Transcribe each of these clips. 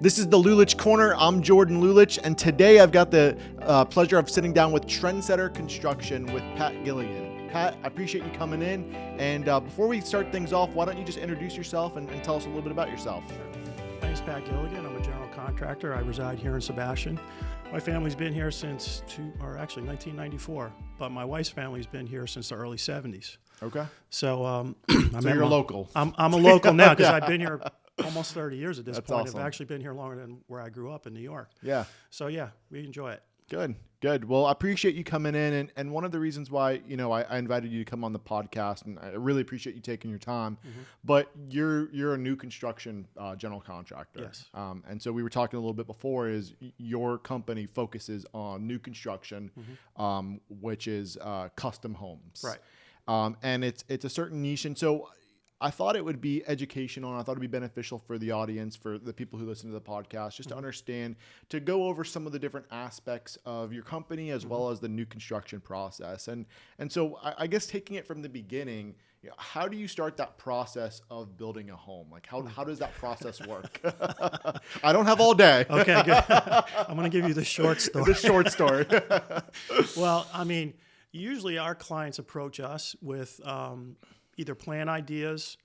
This is the Lulich Corner. I'm Jordan Lulich, and today I've got the pleasure of sitting down with Trendsetters Construction with Pat Gilligan. Pat, I appreciate you coming in, and before we start things off, why don't you just introduce yourself and tell us a little bit about yourself? My name's Pat Gilligan. I'm a general contractor. I reside here in Sebastian. My family's been here since 1994, but my wife's family's been here since the early 70s. Okay. So, So you're local. I'm a local now because I've been here almost 30 years at this That's point. awesome. I've actually been here longer than where I grew up in New York. Yeah. So yeah, we enjoy it. Good. Well, I appreciate you coming in, and one of the reasons why, I invited you to come on the podcast, and I really appreciate you taking your time, but you're a new construction general contractor. Yes. And so we were talking a little bit before is your company focuses on new construction, which is custom homes. Right. And it's a certain niche. And so I thought it would be educational, and I thought it'd be beneficial for the audience, for the people who listen to the podcast, just to understand, to go over some of the different aspects of your company as well as the new construction process. And so I guess taking it from the beginning, how do you start that process of building a home? Like how does that process work? I don't have all day. Okay, good. I'm going to give you the short story. The short story. Well, I mean, usually our clients approach us with either plan ideas,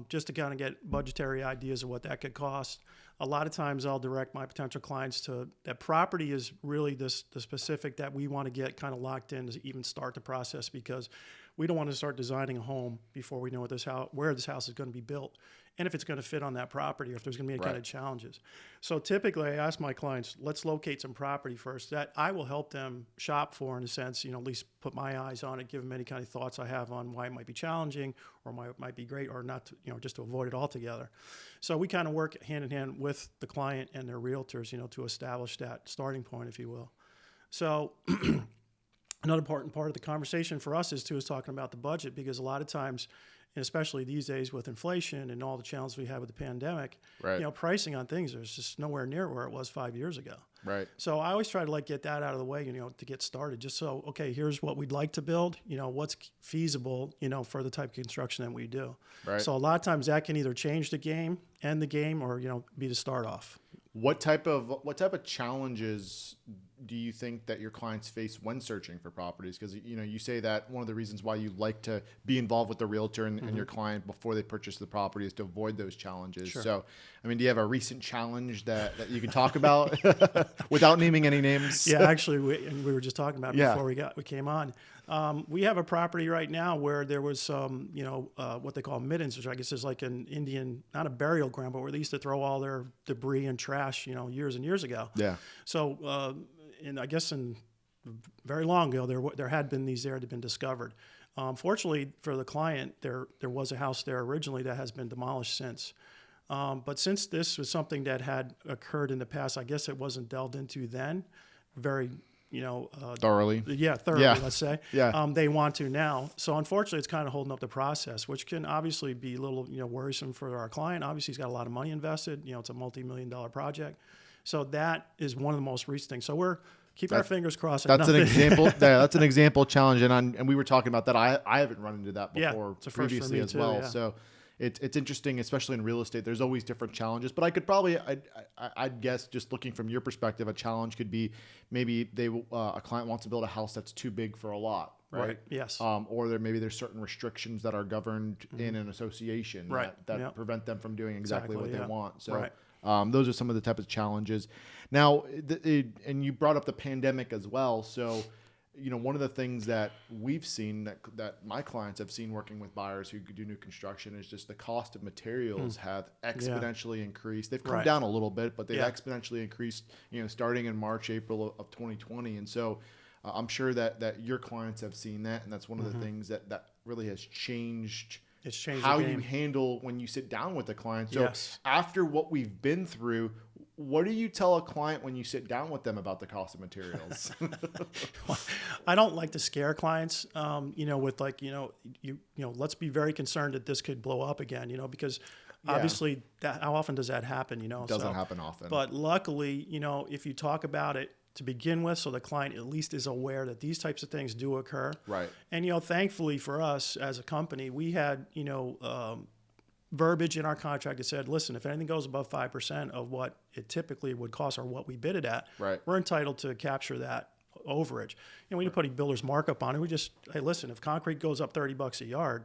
just to kind of get budgetary ideas of what that could cost. A lot of times I'll direct my potential clients to that property is really the specific that we want to get kind of locked in to even start the process, because we don't want to start designing a home before we know where this house is going to be built and if it's going to fit on that property or if there's going to be any kind of challenges. So typically I ask my clients, let's locate some property first that I will help them shop for, in a sense, at least put my eyes on it, give them any kind of thoughts I have on why it might be challenging or why it might be great, or not, just to avoid it altogether. So we kind of work hand in hand with the client and their realtors, to establish that starting point, if you will. So another important part of the conversation for us is talking about the budget, because a lot of times, and especially these days with inflation and all the challenges we have with the pandemic, pricing on things is just nowhere near where it was 5 years ago. Right. So I always try to get that out of the way, to get started. Just so, okay, here's what we'd like to build, what's feasible, for the type of construction that we do. Right. So a lot of times that can either change the game, end the game, or, be the start off. What type of challenges do you think that your clients face when searching for properties? Because you say that one of the reasons why you like to be involved with the realtor and your client before they purchase the property is to avoid those challenges. Sure. So, do you have a recent challenge that you can talk about without naming any names? Yeah, actually, we were just talking about it before we came on. We have a property right now where there was some, what they call middens, which I guess is like an Indian, not a burial ground, but where they used to throw all their debris and trash, years and years ago. Yeah. So, I guess very long ago, there had been these there that had been discovered. Fortunately for the client, there was a house there originally that has been demolished since. But since this was something that had occurred in the past, I guess it wasn't delved into then very, thoroughly. Yeah, thoroughly, let's say. Yeah. They want to now. So unfortunately, it's kind of holding up the process, which can obviously be a little, worrisome for our client. Obviously, he's got a lot of money invested. It's a multi-million-dollar project. So that is one of the most recent things. So we're keeping our fingers crossed. That's an example. That's an example challenge, and we were talking about that. I haven't run into that before previously as well. Yeah. So it's interesting, especially in real estate. There's always different challenges, but I could probably I'd guess, just looking from your perspective, a challenge could be maybe a client wants to build a house that's too big for a lot. Right. Yes. Or there's certain restrictions that and in an association that prevent them from doing exactly what they want. So. Those are some of the type of challenges. Now, and you brought up the pandemic as well. So, one of the things that we've seen that my clients have seen working with buyers who do new construction is just the cost of materials have exponentially increased. They've come down a little bit, but they've exponentially increased, starting in March, April of 2020. And so I'm sure that your clients have seen that. And that's one of the things that really has changed. It's changed how you handle when you sit down with a client. So after what we've been through, what do you tell a client when you sit down with them about the cost of materials? Well, I don't like to scare clients, with let's be very concerned that this could blow up again, because obviously how often does that happen, It doesn't happen often. But luckily, if you talk about it to begin with, so the client at least is aware that these types of things do occur. Right. And, thankfully for us as a company, we had, verbiage in our contract that said, listen, if anything goes above 5% of what it typically would cost or what we bid it at, we're entitled to capture that overage. We didn't put a builder's markup on it. We just, hey, listen, if concrete goes up $30 a yard,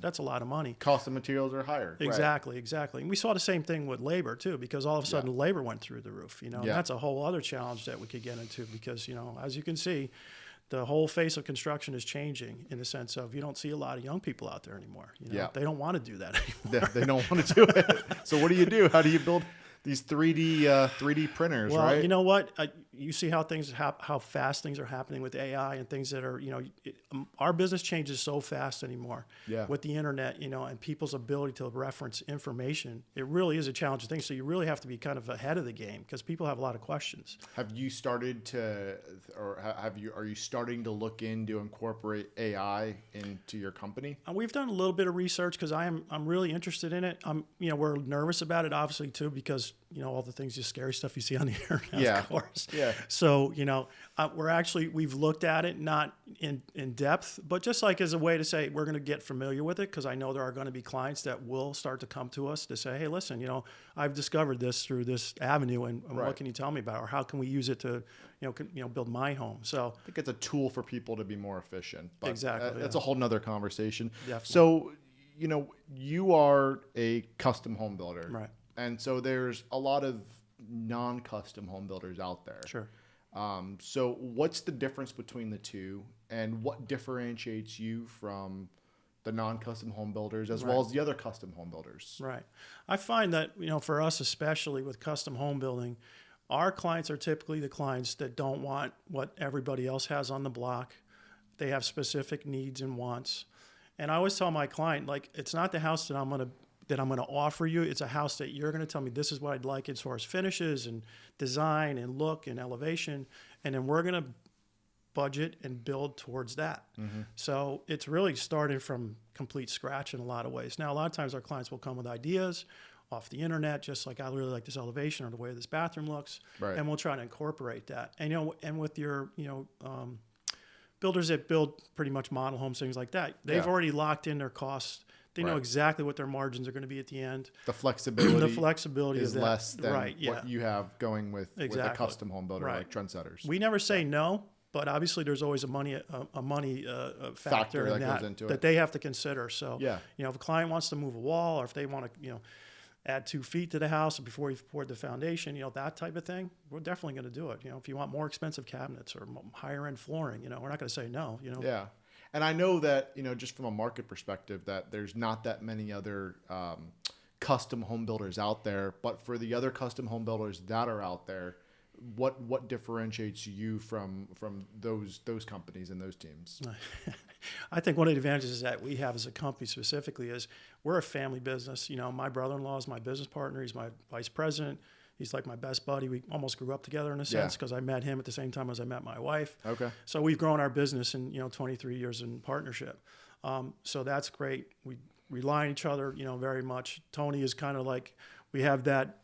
that's a lot of money. Cost of materials are higher. Exactly. And we saw the same thing with labor too, because all of a sudden labor went through the roof. And that's a whole other challenge that we could get into because, as you can see, the whole face of construction is changing in the sense of you don't see a lot of young people out there anymore. They don't want to do that anymore. They don't want to do it. So what do? How do you build these 3D printers, right? Well, you know what? You see how how fast things are happening with AI and things that are, our business changes so fast anymore with the internet, and people's ability to reference information. It really is a challenging thing. So you really have to be kind of ahead of the game because people have a lot of questions. Have you started to, or are you starting to look into incorporate AI into your company? We've done a little bit of research because I'm really interested in it. We're nervous about it obviously too because all the things, just scary stuff you see on the internet, of course. Yeah. So, we've looked at it, not in depth, but just like as a way to say, we're going to get familiar with it. Cause I know there are going to be clients that will start to come to us to say, hey, listen, I've discovered this through this avenue and what can you tell me about, or how can we use it to, build my home? So I think it's a tool for people to be more efficient, but exactly. That's a whole nother conversation. Definitely. So, you are a custom home builder. Right. And so there's a lot of non-custom home builders out there. Sure. So what's the difference between the two, and what differentiates you from the non-custom home builders as well as the other custom home builders? Right. I find that, for us, especially with custom home building, our clients are typically the clients that don't want what everybody else has on the block. They have specific needs and wants. And I always tell my client, like, it's not the house that I'm going to offer you. It's a house that you're going to tell me this is what I'd like as far as finishes and design and look and elevation. And then we're going to budget and build towards that. Mm-hmm. So it's really starting from complete scratch in a lot of ways. Now, a lot of times our clients will come with ideas off the internet, just like, I really like this elevation or the way this bathroom looks. Right. And we'll try to incorporate that. And, and with your, builders that build pretty much model homes, things like that, they've already locked in their costs. They know exactly what their margins are going to be at the end. The flexibility is of that less than what you have going with a custom home builder like Trendsetters. We never say no, but obviously there's always a money factor in that they have to consider. So, if a client wants to move a wall, or if they want to, add 2 feet to the house before you've poured the foundation, that type of thing, we're definitely going to do it. If you want more expensive cabinets or higher end flooring, we're not going to say no. Yeah. And I know that, just from a market perspective, that there's not that many other custom home builders out there. But for the other custom home builders that are out there, what differentiates you from those companies and those teams? I think one of the advantages that we have as a company specifically is we're a family business. My brother-in-law is my business partner. He's my vice president. He's like my best buddy. We almost grew up together in a sense because I met him at the same time as I met my wife. Okay. So we've grown our business in 23 years in partnership. So that's great. We rely on each other very much. Tony is kind of like, we have that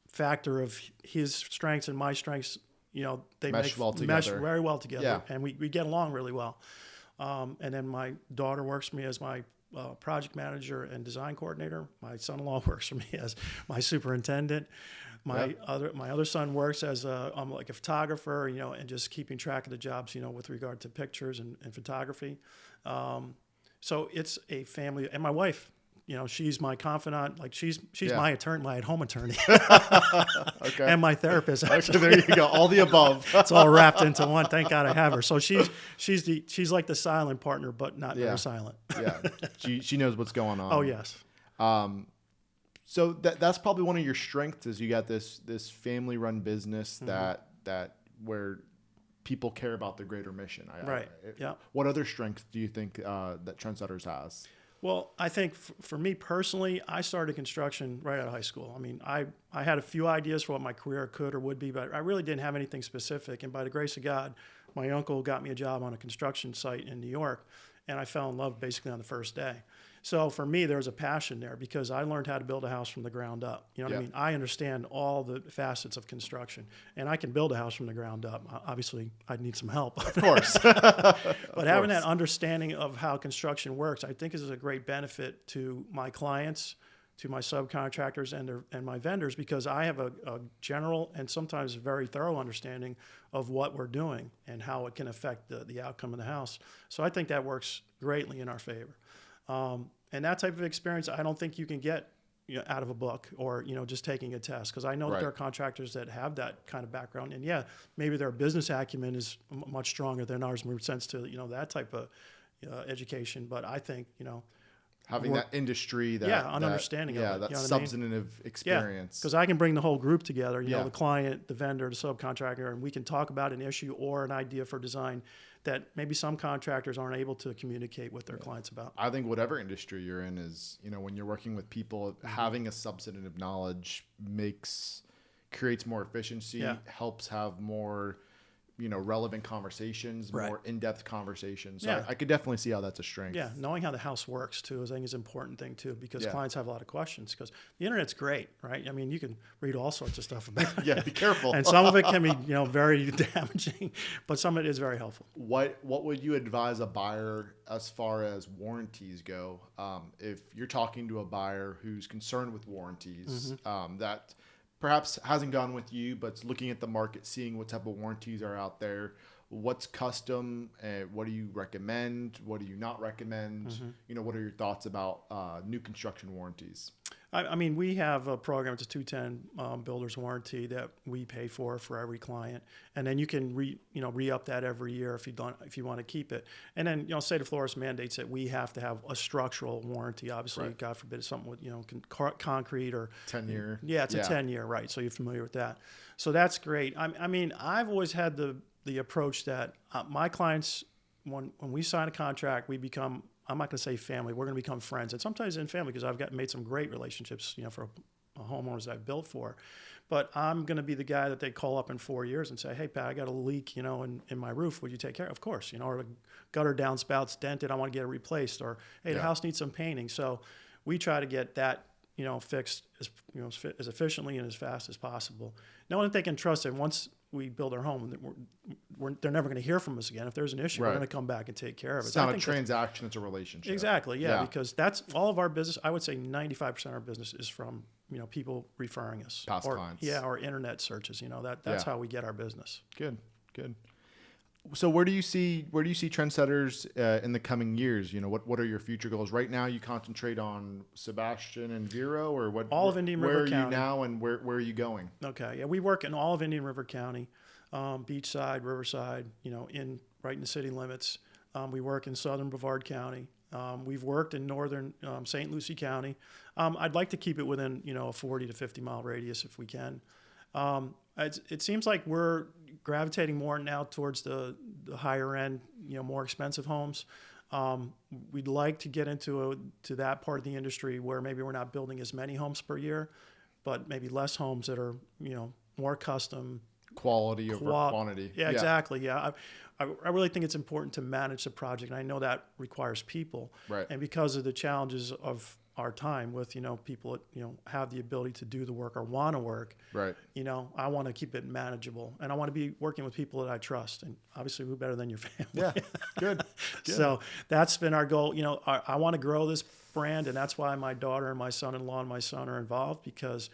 factor of his strengths and my strengths. They mesh very well together, and we get along really well. And then my daughter works for me as my project manager and design coordinator. My son-in-law works for me as my superintendent. My other son works as I'm like a photographer, and just keeping track of the jobs, with regard to pictures and photography. So it's a family, and my wife. She's my confidant. Like she's my attorney, my at-home attorney, okay. and my therapist. Okay, there you go. All the above. It's all wrapped into one. Thank God I have her. So she's like the silent partner, but not very silent. Yeah, she knows what's going on. Oh yes. So that's probably one of your strengths is you got this family-run business that where people care about the greater mission. Right. Yeah. What other strengths do you think that Trendsetters has? Well, I think for me personally, I started construction right out of high school. I mean, I had a few ideas for what my career could or would be, but I really didn't have anything specific. And by the grace of God, my uncle got me a job on a construction site in New York. and I fell in love basically on the first day. So for me, there's a passion there because I learned how to build a house from the ground up. You know what I mean? I understand all the facets of construction, and I can build a house from the ground up. Obviously, I'd need some help. Of course. But having that understanding of how construction works, I think is a great benefit to my clients, to my subcontractors and my vendors, because I have a general and sometimes very thorough understanding of what we're doing and how it can affect the outcome of the house. So I think that works greatly in our favor. And that type of experience, I don't think you can get out of a book or just taking a test, because I know that there are contractors that have that kind of background, and maybe their business acumen is much stronger than ours in sense to that type of education. But I think having that industry, an understanding of it, that substantive experience. Because I can bring the whole group together, the client, the vendor, the subcontractor, and we can talk about an issue or an idea for design that maybe some contractors aren't able to communicate with their clients about. I think whatever industry you're in is, when you're working with people, having a substantive knowledge creates more efficiency, helps have more relevant conversations, more in-depth conversations. So I could definitely see how that's a strength. Yeah, knowing how the house works too, I think is an important thing too, because clients have a lot of questions, because the internet's great, right? I mean, you can read all sorts of stuff about it. Be careful. And some of it can be, very damaging, but some of it is very helpful. What would you advise a buyer as far as warranties go? If you're talking to a buyer who's concerned with warranties, that perhaps hasn't gone with you, but's looking at the market, seeing what type of warranties are out there, what's custom, what do you recommend, what do you not recommend, what are your thoughts about new construction warranties? I mean, we have a program, it's a 210 builder's warranty that we pay for every client, and then you can re-up that every year if you want to keep it. And then state of Florida mandates that we have to have a structural warranty. Obviously, God forbid, it's something with concrete or 10-year. Yeah, it's a 10-year, right? So you're familiar with that. So that's great. I mean, I've always had the approach that my clients, when we sign a contract, we become, I'm not going to say family, we're going to become friends. And sometimes in family, because I've made some great relationships, for homeowners that I've built for. But I'm going to be the guy that they call up in 4 years and say, hey, Pat, I got a leak, in my roof. Would you take care of it? Of course, or the gutter downspouts dented. I want to get it replaced. Or, hey, the house needs some painting. So we try to get that, fixed as efficiently and as fast as possible. Knowing that they can trust it. Once we build our home, they're never going to hear from us again. If there's an issue, we're going to come back and take care of it. It's not a transaction, it's a relationship. Exactly, because that's all of our business. I would say 95% of our business is from people referring us. Past clients. Yeah, or internet searches. That's how we get our business. Good. So where do you see Trendsetters in the coming years? What are your future goals? Right now, you concentrate on Sebastian and Vero, or what? All of Indian River County. Where are you now, and where are you going? Okay, yeah, we work in all of Indian River County, beachside, riverside. Right in the city limits. We work in southern Brevard County. We've worked in northern St. Lucie County. I'd like to keep it within a 40 to 50 mile radius if we can. It seems like we're gravitating more now towards the higher end, more expensive homes. We'd like to get to that part of the industry where maybe we're not building as many homes per year, but maybe less homes that are, more custom. Quality over quantity. Yeah, exactly. Yeah. I really think it's important to manage the project. And I know that requires people. Right. And because of the challenges of our time with, people that, have the ability to do the work or want to work, right. I want to keep it manageable, and I want to be working with people that I trust, and obviously who better than your family? Yeah. Good. So that's been our goal. I want to grow this brand, and that's why my daughter and my son-in-law and my son are involved, because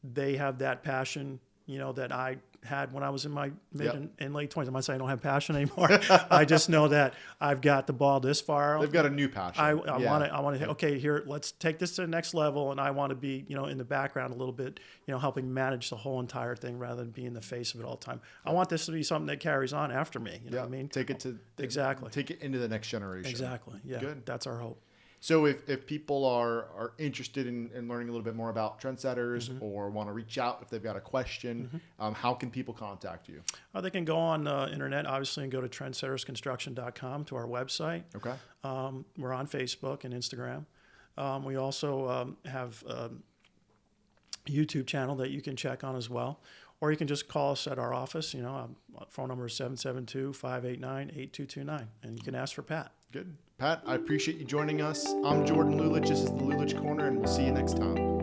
they have that passion, that I had when I was in my mid and late 20s. I'm not saying I don't have passion anymore. I just know that I've got the ball this far. They've got a new passion. I want to, okay, here, let's take this to the next level. And I want to be, in the background a little bit, helping manage the whole entire thing rather than being the face of it all the time. I want this to be something that carries on after me. You know what I mean? Take it into the next generation. Exactly. Yeah. Good. That's our hope. So if people are interested in learning a little bit more about Trendsetters or want to reach out if they've got a question, how can people contact you? They can go on the internet, obviously, and go to TrendsettersConstruction.com to our website. Okay. We're on Facebook and Instagram. We also have a YouTube channel that you can check on as well. Or you can just call us at our office. Phone number is 772-589-8229. And you can ask for Pat. Good. Pat, I appreciate you joining us. I'm Jordan Lulich. This is the Lulich Corner, and we'll see you next time.